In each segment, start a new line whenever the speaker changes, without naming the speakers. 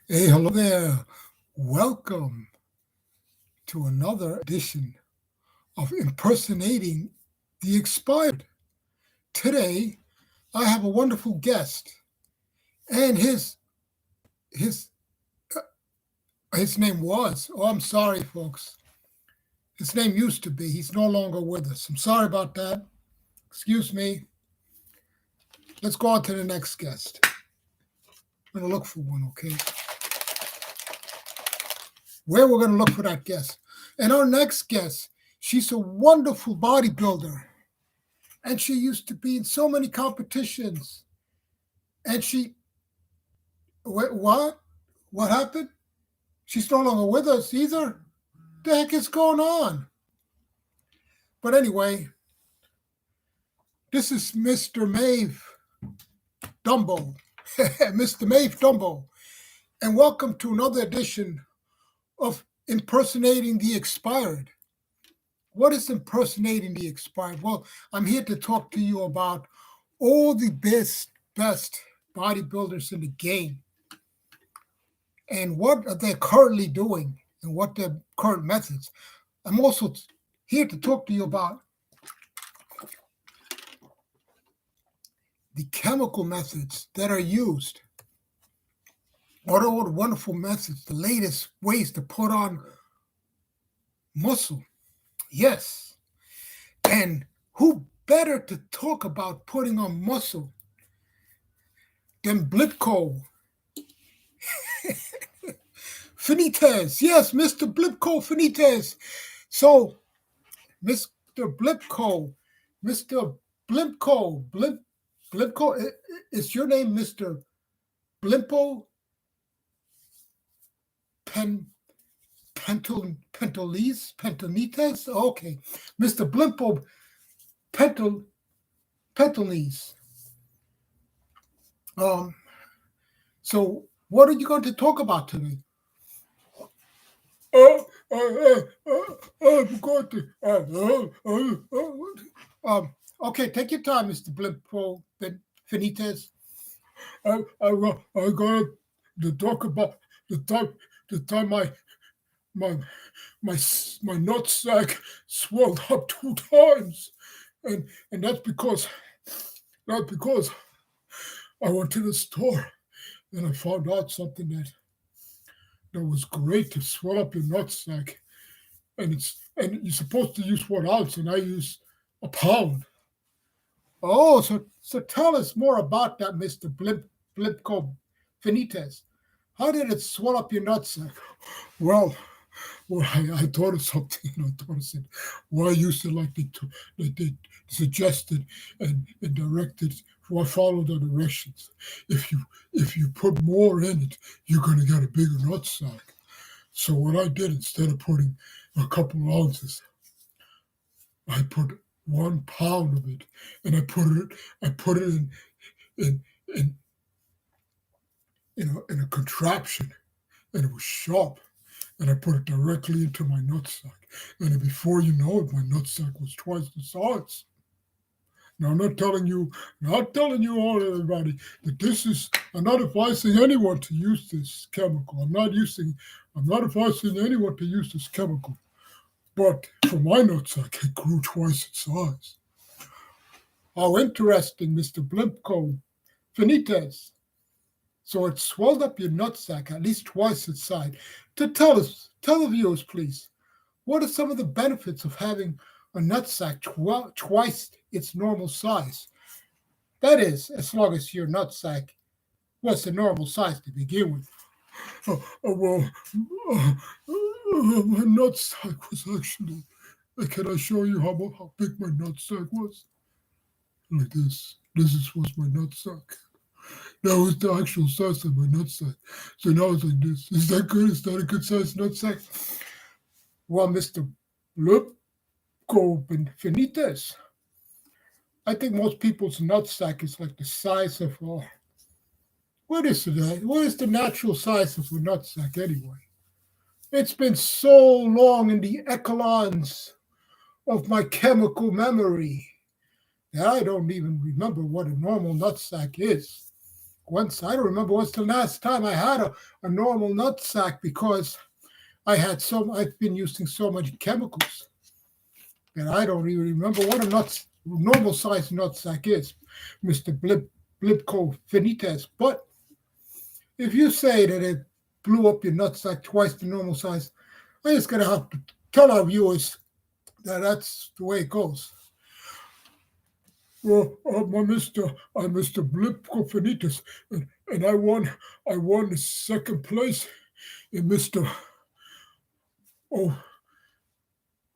Hey, hello there. Welcome to another edition of Impersonating the Expired. Today, I have a wonderful guest, and his his name was. Oh, I'm sorry, folks. His name used to be. He's no longer with us. I'm sorry about that. Excuse me. Let's go on to the next guest. I'm gonna look for one, okay? Where we're gonna look for that guest. And our next guest, she's a wonderful bodybuilder. And she used to be in so many competitions. And what? What happened? She's no longer with us either. The heck is going on? But anyway, this is Mr. Maeve Dumbo, Mr. Maeve Dumbo, and welcome to another edition of Impersonating the Expired. What is impersonating the expired? Well, I'm here to talk to you about all the best bodybuilders in the game and what are they currently doing and what their current methods. I'm also here to talk to you about the chemical methods that are used. What are all the wonderful methods, the latest ways to put on muscle? Yes. And who better to talk about putting on muscle than Blipko Finitez? Yes, Mr. Blipko Finitez. So, Mr. Blipko, Mr. Blimko, is your name Mr. Blimpo Pentonites? Okay, Mr. Blimpo Pentel, Pentelnies. Um, so what are you going to talk about today? I'm going to. Okay, take your time, Mr. Blimpo Finitez. I got to talk about the time my my nutsack swelled up 2 times, and that's because I went to the store and I found out something that was great to swell up your nutsack, and you're supposed to use 1 ounce, and I use a pound. Oh, so tell us more about that, Mister Blipko Finitez. How did it swell up your nutsack? Well, I thought of something, and I thought I said, why use it like they suggested and directed? Why follow the directions? If you put more in it, you're gonna get a bigger nutsack. So what I did, instead of putting a couple ounces, I put 1 pound of it, and I put it in in in a contraption, and it was sharp, and I put it directly into my nutsack. And before you know it, my nutsack was twice the size. Now I'm not telling you all, everybody, that this is. I'm not advising anyone to use this chemical. I'm not advising anyone to use this chemical. But for my nutsack, it grew twice its size. How interesting, Mr. Blimpco Finitez. So it swelled up your nutsack at least twice its size. To tell the viewers, please, what are some of the benefits of having a nutsack twice its normal size? That is, as long as your nutsack was the normal size to begin with. Well, my nutsack was actually. Can I show you how big my nutsack was? Like this. Was my nutsack. That was the actual size of my nutsack. So now it's like this. Is that good? Is that a good size nutsack? Well, Mr. Lupko Benitez, I think most people's nutsack is like the size of what is it? What is the natural size of a nutsack anyway? It's been so long in the echelons of my chemical memory that I don't even remember what a normal nutsack is. once, I don't remember what's the last time I had a normal nut sack because I've been using so much chemicals that I don't even remember what a normal size nut sack is, Mr. Blipko Finites. But if you say that it blew up your nut sack twice the normal size, I just gonna have to tell our viewers that that's the way it goes. Well, I'm Mr. Blipko Finites, and I won the second place in Mr. Oh,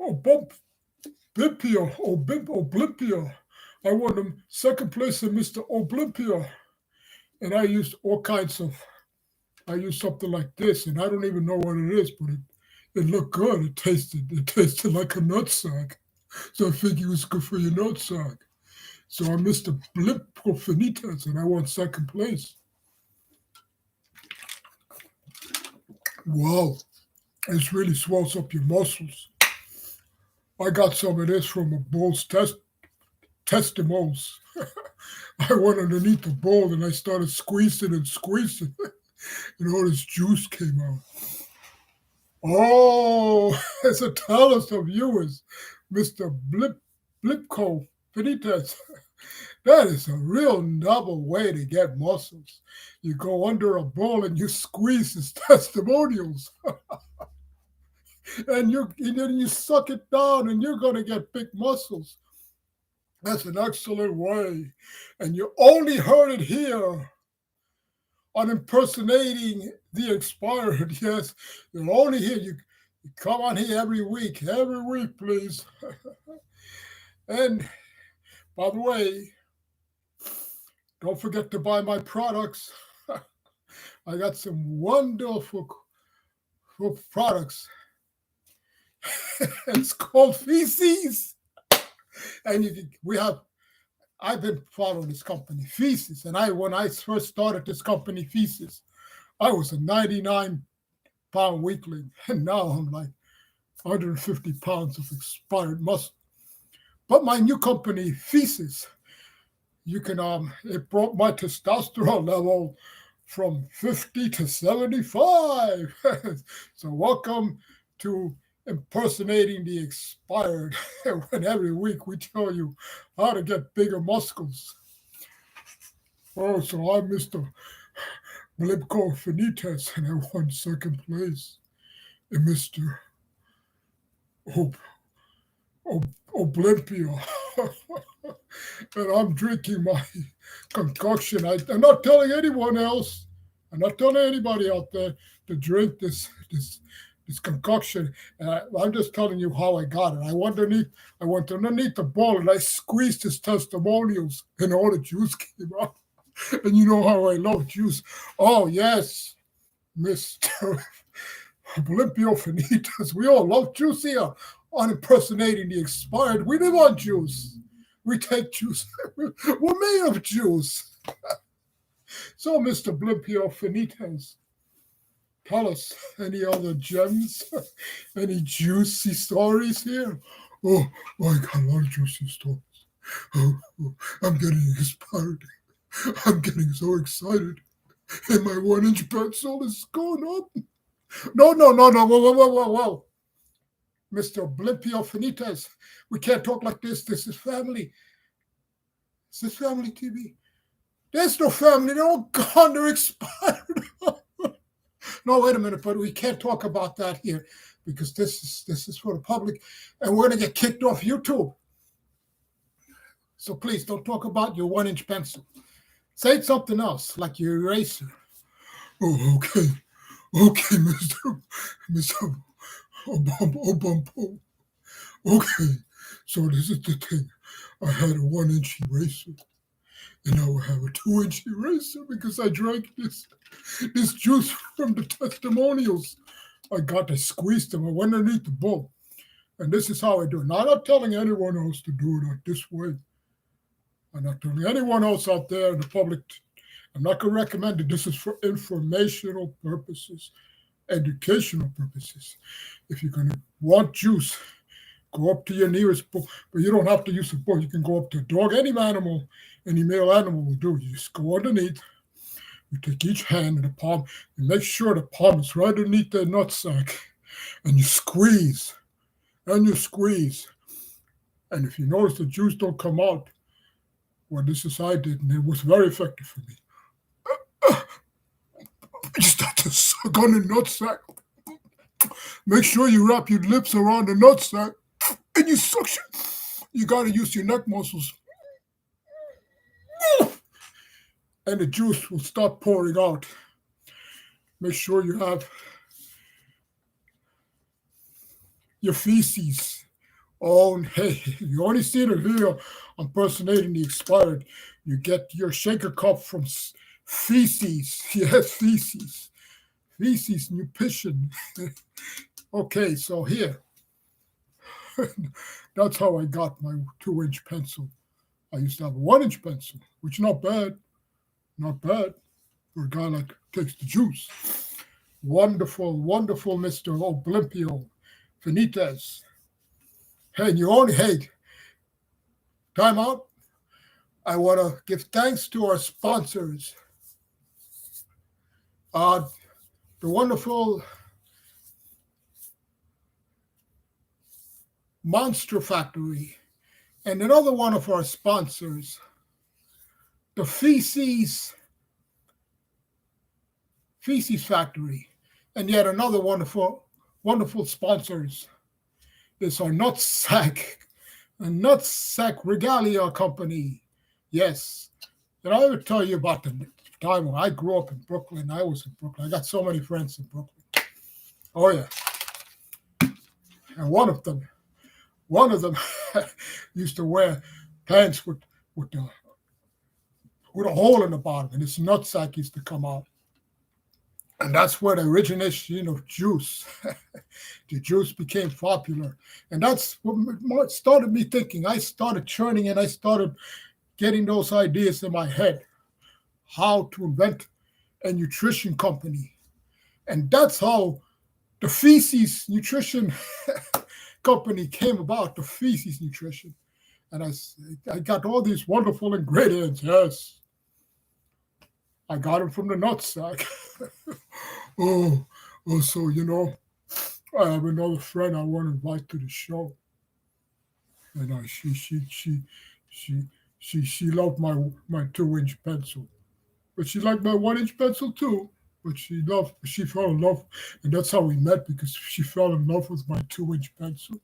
oh, Bump, Bimpia, Olympia. I won the second place in Mr. Olympia, and I used something like this, and I don't even know what it is, but it looked good. It tasted like a nutsack. So I figured it was good for your nutsack. So I'm Mr. Blipko Finitas, and I won second place. Wow, this really swells up your muscles. I got some of this from a bull's testimonials. I went underneath the bowl and I started squeezing and squeezing, and all this juice came out. Oh, as a tell us of viewers, Mr. Blipko Finitas. That is a real novel way to get muscles. You go under a bowl and you squeeze his testimonials, and then you suck it down, and you're gonna get big muscles. That's an excellent way, and you only heard it here on impersonating the expired. Yes, you're only here. You come on here every week, please. And by the way, don't forget to buy my products. I got some wonderful products. It's called feces, and we have. I've been following this company, Feces, and when I first started this company, Feces, I was a 99-pound weakling, and now I'm like 150 pounds of expired muscle. But my new company, Feces, you can it brought my testosterone level from 50 to 75. So welcome to impersonating the expired, when every week we tell you how to get bigger muscles. Oh, so I'm Mr. Blipko Finites, and I won second place. And Mr. Ob- Olympia. And I'm drinking my concoction. I'm not telling anyone else. I'm not telling anybody out there to drink this concoction. I'm just telling you how I got it. I went underneath the bowl and I squeezed his testimonials, and all the juice came out. And you know how I love juice. Oh yes, Mr. Olympio Finitas. We all love juice here on impersonating the expired. We live on juice. We take juice. We're made of juice. So, Mr. Olympio Finitas, tell us any other gems, any juicy stories here? Oh, I got a lot of juicy stories. I'm getting inspired. I'm getting so excited. And my 1-inch pencil is going up. No. Whoa. Mr. Olympio Finitas, we can't talk like this. This is family. Is this family TV? There's no family. They're all gone. They're expired. No, wait a minute, but we can't talk about that here because this is for the public, and we're gonna get kicked off YouTube. So please don't talk about your 1-inch pencil. Say something else, like your eraser. Oh, okay, Mister Obumpo. Okay, so this is the thing. I had a 1-inch eraser, and now I have a 2-inch eraser because I drank this juice from the testimonials. I squeezed them. I went underneath the bowl. And this is how I do it. Now, I'm not telling anyone else to do it like this way. I'm not telling anyone else out there in the public. I'm not going to recommend it. This is for informational purposes, educational purposes. If you're going to want juice, go up to your nearest bowl. But you don't have to use a bowl. You can go up to a dog. Any animal, any male animal will do. You just go underneath. You take each hand in the palm and make sure the palm is right underneath the nutsack, and you squeeze and you squeeze. And if you notice the juice don't come out, well, this is I did, and it was very effective for me. You start to suck on the nutsack. Make sure you wrap your lips around the nutsack, and you suction. You gotta use your neck muscles, and the juice will start pouring out. Make sure you have your feces. Oh, hey, you only see the video impersonating the expired. You get your shaker cup from feces. Yes, feces. Feces, nutrition. Okay, so here. That's how I got my 2-inch pencil. I used to have a 1-inch pencil, which not bad. Not bad for a guy like takes the juice. Wonderful, wonderful Mr. Olympio Benitez. Hey, and you only hate. Time out. I want to give thanks to our sponsors. The wonderful Monster Factory, and another one of our sponsors, the Feces Factory, and yet another wonderful sponsors is our Nutsack Regalia Company. Yes, did I ever tell you about the time when I grew up in Brooklyn? I was in Brooklyn. I got so many friends in Brooklyn. Oh yeah, and one of them used to wear pants with a hole in the bottom, and his nutsack used to come out. And that's where the origination of juice, the juice became popular. And that's what started me thinking. I started churning and I started getting those ideas in my head, how to invent a nutrition company. And that's how the Feces Nutrition Company came about, the Feces Nutrition. And I got all these wonderful ingredients, yes. I got them from the nutsack. So I have another friend I want to invite to the show, and she loved my 2-inch pencil, but she liked my 1-inch pencil too. But she fell in love, and that's how we met because she fell in love with my 2-inch pencil.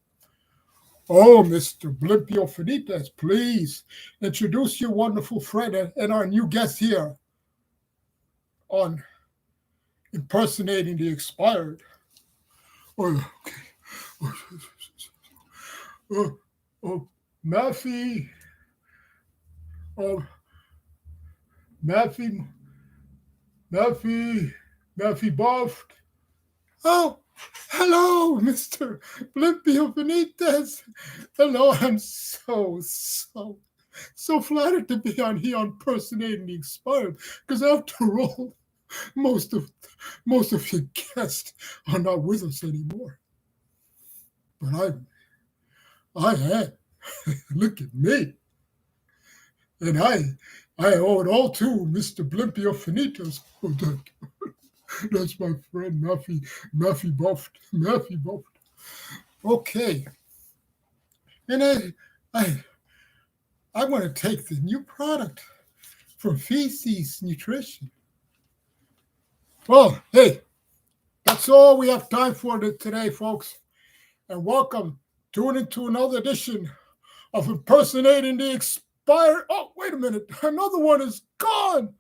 Oh, Mr. Blimpio Finitas, please introduce your wonderful friend and our new guest here on Impersonating the Expired. Oh, okay. Maffy. Maffy. Buffed. Oh, hello, Mr. Blimpio Benitez. Hello, I'm so flattered to be on here impersonating the expired. Because after all, most of your guests are not with us anymore. But I am. Look at me. And I owe it all to Mr. Blimpio Finitas. That's my friend Maffy Buffed. Okay. And I want to take the new product from Feces Nutrition. Well, hey, that's all we have time for today, folks. And welcome. Tune into another edition of Impersonating the Expired. Oh, wait a minute. Another one is gone.